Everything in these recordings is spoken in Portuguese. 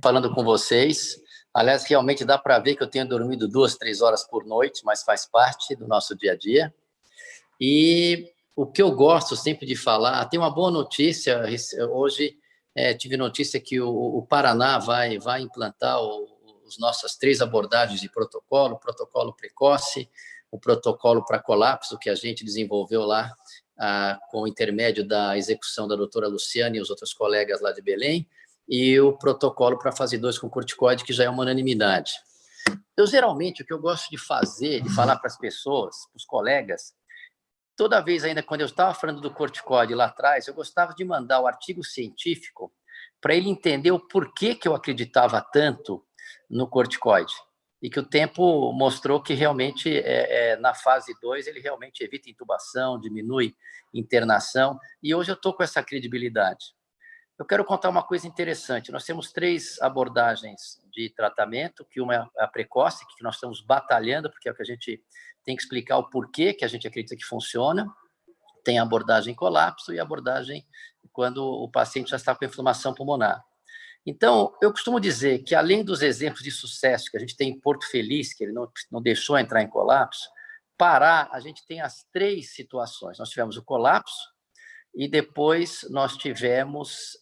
falando com vocês. Aliás, realmente dá para ver que eu tenho dormido 2, 3 horas por noite, mas faz parte do nosso dia a dia. E o que eu gosto sempre de falar, tem uma boa notícia, hoje tive notícia que o Paraná vai implantar as nossas 3 abordagens de protocolo, protocolo precoce, o protocolo para colapso, que a gente desenvolveu lá com o intermédio da execução da doutora Luciane e os outros colegas lá de Belém, e o protocolo para fase 2 com corticoide, que já é uma unanimidade. Geralmente, o que eu gosto de fazer, de falar para as pessoas, para os colegas, toda vez ainda quando eu estava falando do corticoide lá atrás, eu gostava de mandar o artigo científico para ele entender o porquê que eu acreditava tanto no corticoide. E que o tempo mostrou que realmente, na fase 2, ele realmente evita intubação, diminui internação, e hoje eu estou com essa credibilidade. Eu quero contar uma coisa interessante. Nós temos 3 abordagens de tratamento, que uma é a precoce, que nós estamos batalhando, porque é o que a gente tem que explicar o porquê que a gente acredita que funciona. Tem a abordagem colapso e a abordagem quando o paciente já está com inflamação pulmonar. Então, eu costumo dizer que, além dos exemplos de sucesso que a gente tem em Porto Feliz, que ele não deixou entrar em colapso, Pará, a gente tem as 3 situações. Nós tivemos o colapso, e depois nós tivemos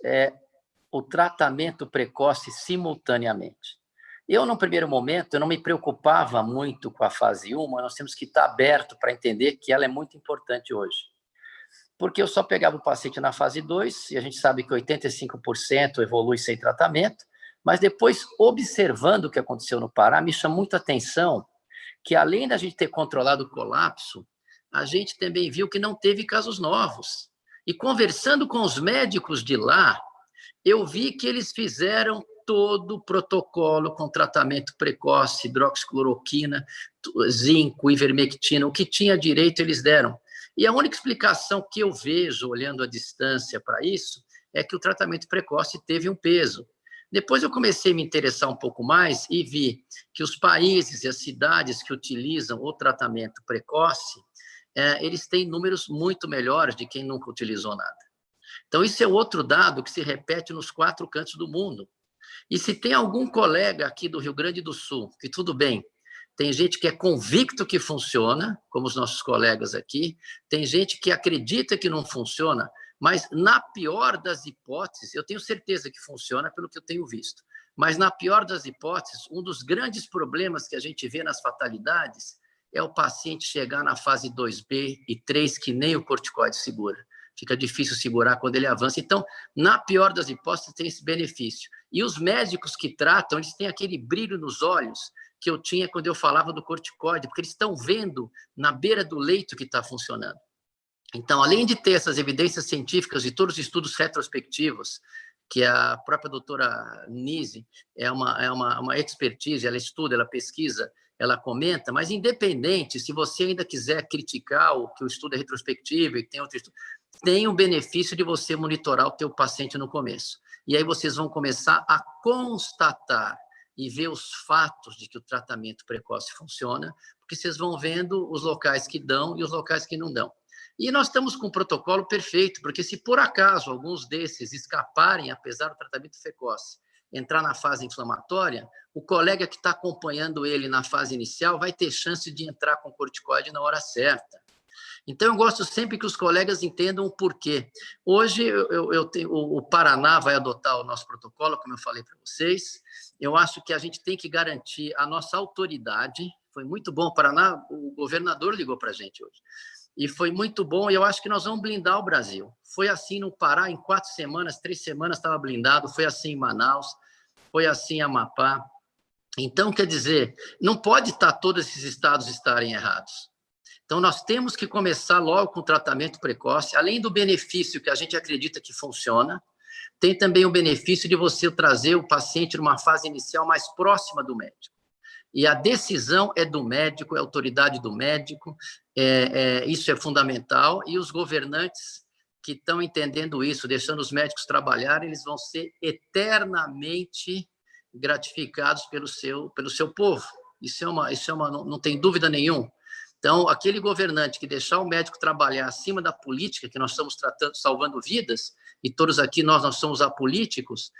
o tratamento precoce simultaneamente. Eu, no primeiro momento, eu não me preocupava muito com a fase 1, mas nós temos que estar aberto para entender que ela é muito importante hoje. Porque eu só pegava o paciente na fase 2, e a gente sabe que 85% evolui sem tratamento, mas depois, observando o que aconteceu no Pará, me chamou muita atenção que, além da gente ter controlado o colapso, a gente também viu que não teve casos novos. E conversando com os médicos de lá, eu vi que eles fizeram todo o protocolo com tratamento precoce, hidroxicloroquina, zinco, ivermectina, o que tinha direito eles deram. E a única explicação que eu vejo, olhando à distância para isso, é que o tratamento precoce teve um peso. Depois eu comecei a me interessar um pouco mais e vi que os países e as cidades que utilizam o tratamento precoce, eles têm números muito melhores de quem nunca utilizou nada. Então, isso é outro dado que se repete nos 4 cantos do mundo. E se tem algum colega aqui do Rio Grande do Sul, que tudo bem, tem gente que é convicto que funciona, como os nossos colegas aqui, tem gente que acredita que não funciona, mas na pior das hipóteses, eu tenho certeza que funciona pelo que eu tenho visto, mas na pior das hipóteses, um dos grandes problemas que a gente vê nas fatalidades é o paciente chegar na fase 2B e 3, que nem o corticoide segura. Fica difícil segurar quando ele avança. Então, na pior das hipóteses, tem esse benefício. E os médicos que tratam, eles têm aquele brilho nos olhos que eu tinha quando eu falava do corticoide, porque eles estão vendo na beira do leito que está funcionando. Então, além de ter essas evidências científicas e todos os estudos retrospectivos, que a própria doutora Nise é uma expertise, ela estuda, ela pesquisa, ela comenta, mas independente, se você ainda quiser criticar o que o estudo é retrospectivo e tem outro estudo, tem o benefício de você monitorar o teu paciente no começo. E aí vocês vão começar a constatar e ver os fatos de que o tratamento precoce funciona, porque vocês vão vendo os locais que dão e os locais que não dão. E nós estamos com um protocolo perfeito, porque se por acaso alguns desses escaparem, apesar do tratamento precoce, entrar na fase inflamatória, o colega que está acompanhando ele na fase inicial vai ter chance de entrar com corticoide na hora certa. Então, eu gosto sempre que os colegas entendam o porquê. Hoje, o Paraná vai adotar o nosso protocolo, como eu falei para vocês. Eu acho que a gente tem que garantir a nossa autoridade. Foi muito bom o Paraná, o governador ligou para a gente hoje. E foi muito bom, e eu acho que nós vamos blindar o Brasil. Foi assim no Pará, em 4 semanas, 3 semanas estava blindado, foi assim em Manaus, foi assim em Amapá. Então, quer dizer, não pode estar todos esses estados estarem errados. Então, nós temos que começar logo com o tratamento precoce, além do benefício que a gente acredita que funciona, tem também o benefício de você trazer o paciente numa fase inicial mais próxima do médico. E a decisão é do médico, é a autoridade do médico, isso é fundamental, e os governantes que estão entendendo isso, deixando os médicos trabalharem, eles vão ser eternamente gratificados pelo seu povo. Isso não tem dúvida nenhuma. Então, aquele governante que deixar o médico trabalhar acima da política, que nós estamos tratando, salvando vidas, e todos aqui nós somos apolíticos,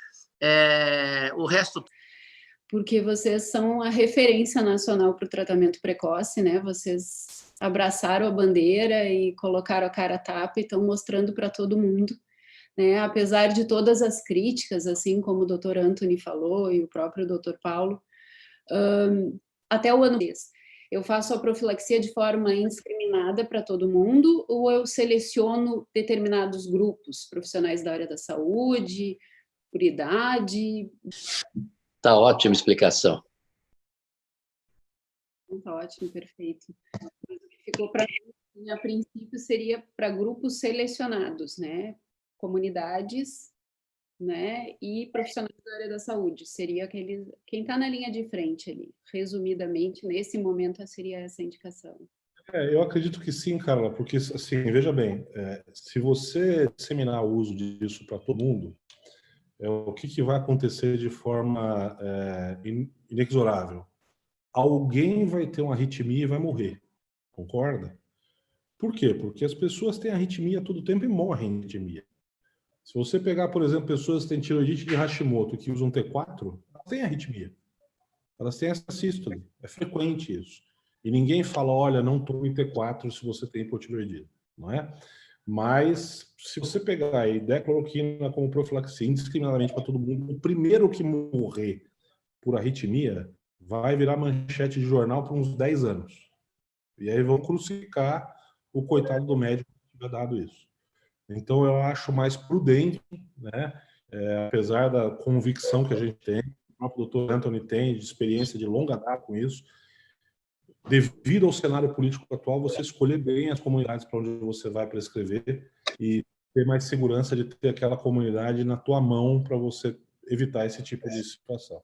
O resto... Porque vocês são a referência nacional para o tratamento precoce, né? Vocês abraçaram a bandeira e colocaram a cara a tapa e estão mostrando para todo mundo, né? Apesar de todas as críticas, assim como o Dr. Anthony falou e o próprio Dr. Paulo, até o ano eu faço a profilaxia de forma indiscriminada para todo mundo ou eu seleciono determinados grupos, profissionais da área da saúde, por idade? Tá ótima explicação. Tá ótimo, perfeito. Mas o que ficou para mim, a princípio, seria para grupos selecionados, né? Comunidades, né? E profissionais da área da saúde. Seria aquele, quem está na linha de frente ali. Resumidamente, nesse momento, seria essa indicação. Eu acredito que sim, Carla, porque, assim, veja bem, se você disseminar o uso disso para todo mundo, o que vai acontecer de forma inexorável? Alguém vai ter uma arritmia e vai morrer, concorda? Por quê? Porque as pessoas têm arritmia todo o tempo e morrem de arritmia. Se você pegar, por exemplo, pessoas que têm tiroidite de Hashimoto que usam T4, elas têm arritmia. Elas têm essa sístole. É frequente isso. E ninguém fala, olha, não tome T4 se você tem hipotiroidismo, não é? Mas, se você pegar e der cloroquina como profilaxia indiscriminadamente para todo mundo, o primeiro que morrer por arritmia vai virar manchete de jornal por uns 10 anos. E aí vão crucificar o coitado do médico que tiver dado isso. Então, eu acho mais prudente, né? Apesar da convicção que a gente tem, o próprio Dr. Anthony tem, de experiência de longa data com isso, devido ao cenário político atual, você escolher bem as comunidades para onde você vai prescrever e ter mais segurança de ter aquela comunidade na tua mão para você evitar esse tipo de situação.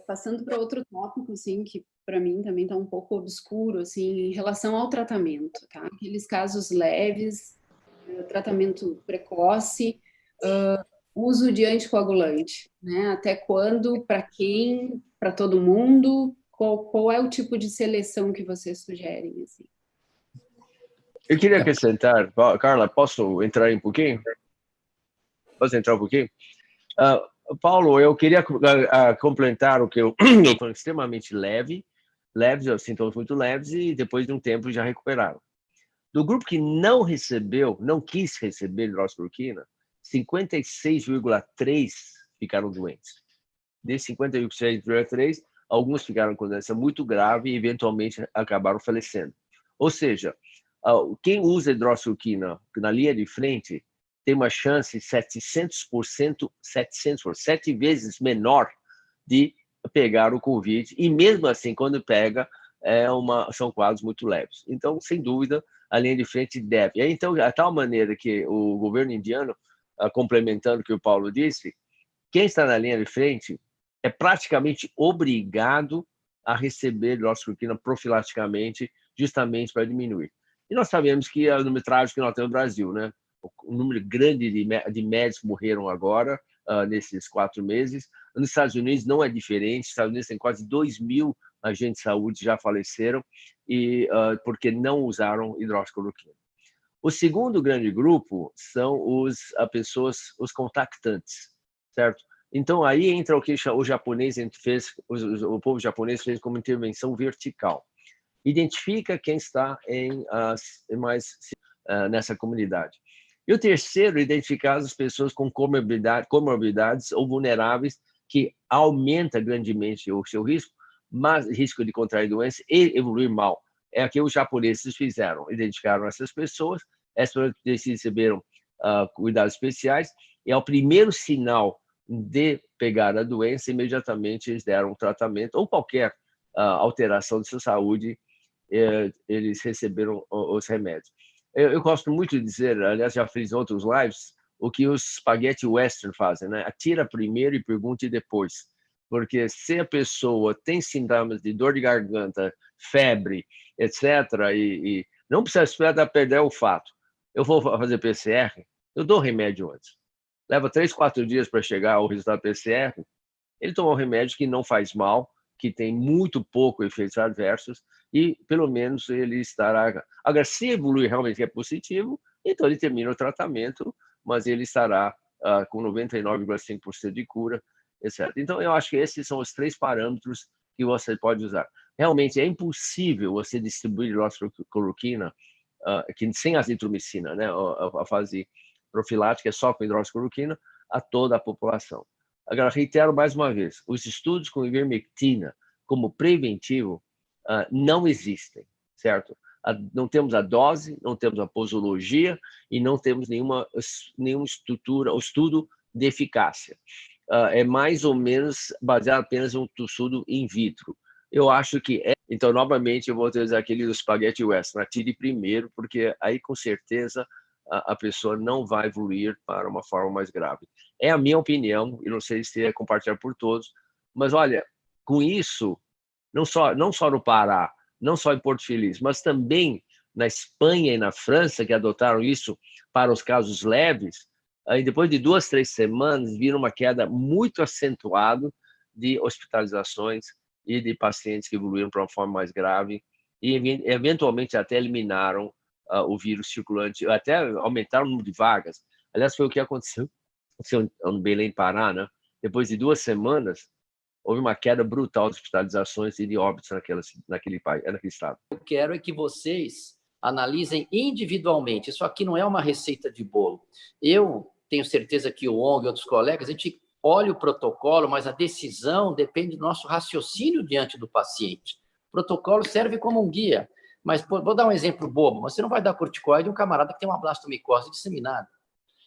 Passando para outro tópico, assim, que para mim também está um pouco obscuro, assim, em relação ao tratamento, tá? Aqueles casos leves, tratamento precoce, uso de anticoagulante, né? Até quando, para quem, para todo mundo, qual é o tipo de seleção que vocês sugerem, assim? Eu queria acrescentar, Carla, posso entrar um pouquinho? Posso entrar um pouquinho? Paulo, eu queria complementar o que eu estou extremamente leves, sintomas muito leves, e depois de um tempo já recuperaram. Do grupo que não quis receber hidroxicloroquina, 56,3% ficaram doentes. Desses 56,3%, alguns ficaram com doença muito grave e eventualmente acabaram falecendo. Ou seja, quem usa hidroxicloroquina na linha de frente tem uma chance 700%, 7 vezes menor de pegar o Covid, e mesmo assim, quando pega, são quadros muito leves. Então, sem dúvida, a linha de frente deve. E, então, a tal maneira que o governo indiano, complementando o que o Paulo disse, quem está na linha de frente é praticamente obrigado a receber hidroxicloroquina profilaticamente, justamente para diminuir. E nós sabemos que é o número trágico que nós temos no Brasil, né? Um número grande de médicos morreram agora, nesses 4 meses. Nos Estados Unidos não é diferente. Nos Estados Unidos tem quase 2.000 agentes de saúde já faleceram porque não usaram hidroxicloroquina. O segundo grande grupo são os contactantes, certo? Então aí entra o que o japonês fez, o povo japonês fez como intervenção vertical. Identifica quem está nessa comunidade. E o terceiro, identificar as pessoas com comorbidades ou vulneráveis, que aumenta grandemente o seu risco de contrair doença e evoluir mal. É o que os japoneses fizeram, identificaram essas pessoas receberam cuidados especiais, e ao primeiro sinal de pegar a doença, imediatamente eles deram um tratamento, ou qualquer alteração de sua saúde, eles receberam os remédios. Eu gosto muito de dizer, aliás, já fiz outros lives, o que os spaghetti western fazem, né? Atira primeiro e pergunte depois. Porque se a pessoa tem sintomas de dor de garganta, febre, etc., e não precisa esperar a perder o olfato. Eu vou fazer PCR, eu dou remédio antes. Leva 3, 4 dias para chegar ao resultado PCR. Ele toma um remédio que não faz mal, que tem muito pouco efeitos adversos, e pelo menos ele estará... Agora, se evoluir realmente que é positivo, então ele termina o tratamento mas ele estará com 99,5% de cura, etc. Então, eu acho que esses são os 3 parâmetros que você pode usar. Realmente, é impossível você distribuir hidroxicloroquina sem azitromicina, né? A fase profilática é só com hidroxicloroquina a toda a população. Agora, reitero mais uma vez, os estudos com ivermectina como preventivo não existem, certo? Não temos a dose, não temos a posologia e não temos nenhuma estudo de eficácia. É mais ou menos baseado apenas em um estudo in vitro. Eu acho que é. Então, novamente, eu vou utilizar aquele do Spaghetti Western. Atire primeiro, porque aí, com certeza, a pessoa não vai evoluir para uma forma mais grave. É a minha opinião, e não sei se é compartilhada por todos, mas, olha, com isso, não só no Pará, não só em Porto Feliz, mas também na Espanha e na França, que adotaram isso para os casos leves, aí depois de 2, 3 semanas, viram uma queda muito acentuada de hospitalizações e de pacientes que evoluíram para uma forma mais grave e, eventualmente, até eliminaram o vírus circulante, até aumentaram o número de vagas. Aliás, foi o que aconteceu no Belém, Pará, né? Depois de 2 semanas, houve uma queda brutal de hospitalizações e de óbitos naquele estado. Eu quero é que vocês analisem individualmente. Isso aqui não é uma receita de bolo. Eu tenho certeza que o ONG e outros colegas, a gente olha o protocolo, mas a decisão depende do nosso raciocínio diante do paciente. O protocolo serve como um guia. Mas vou dar um exemplo bobo. Você não vai dar corticoide a um camarada que tem uma blastomicose disseminada.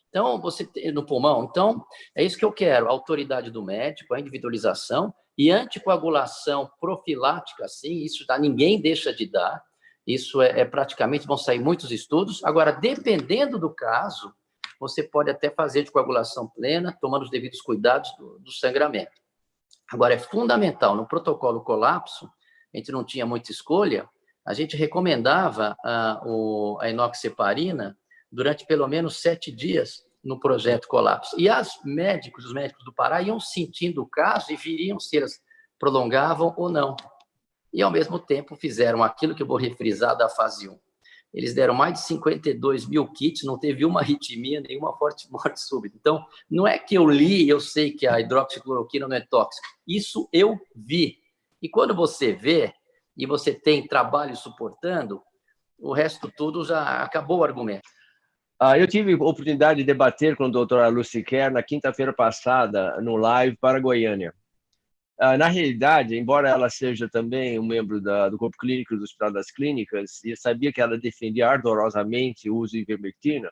Então, você no pulmão. Então, é isso que eu quero. A autoridade do médico, a individualização e anticoagulação profilática, sim, isso ninguém deixa de dar. Isso praticamente, vão sair muitos estudos. Agora, dependendo do caso, você pode até fazer anticoagulação plena, tomando os devidos cuidados do sangramento. Agora, é fundamental, no protocolo colapso, a gente não tinha muita escolha, a gente recomendava a inoxaparina durante pelo menos 7 dias no projeto colapso. E os médicos do Pará iam sentindo o caso e viriam se eles prolongavam ou não. E, ao mesmo tempo, fizeram aquilo que eu vou refrisar da fase 1. Eles deram mais de 52 mil kits, não teve uma arritmia, nenhuma forte morte súbita. Então, não é que eu li, eu sei que a hidroxicloroquina não é tóxica. Isso eu vi. E quando você vê, e você tem trabalho suportando, o resto tudo já acabou o argumento. Eu tive a oportunidade de debater com a doutora Lucy Kerr na quinta-feira passada, no live para Goiânia. Na realidade, embora ela seja também um membro do corpo clínico do Hospital das Clínicas, e eu sabia que ela defendia ardorosamente o uso de ivermectina,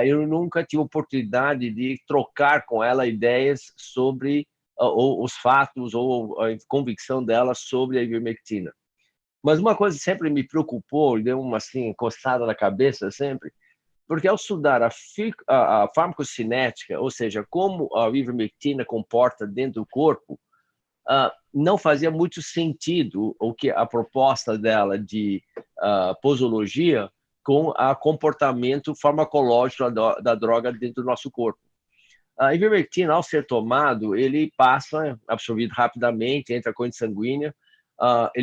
eu nunca tive oportunidade de trocar com ela ideias sobre os fatos ou a convicção dela sobre a ivermectina. Mas uma coisa que sempre me preocupou, e deu uma assim, coçada na cabeça sempre, porque ao estudar a farmacocinética, ou seja, como a ivermectina comporta dentro do corpo, não fazia muito sentido a proposta dela de posologia com o comportamento farmacológico da droga dentro do nosso corpo. A ivermectina, ao ser tomado, ele passa absorvido rapidamente, entra a corrente sanguínea, ele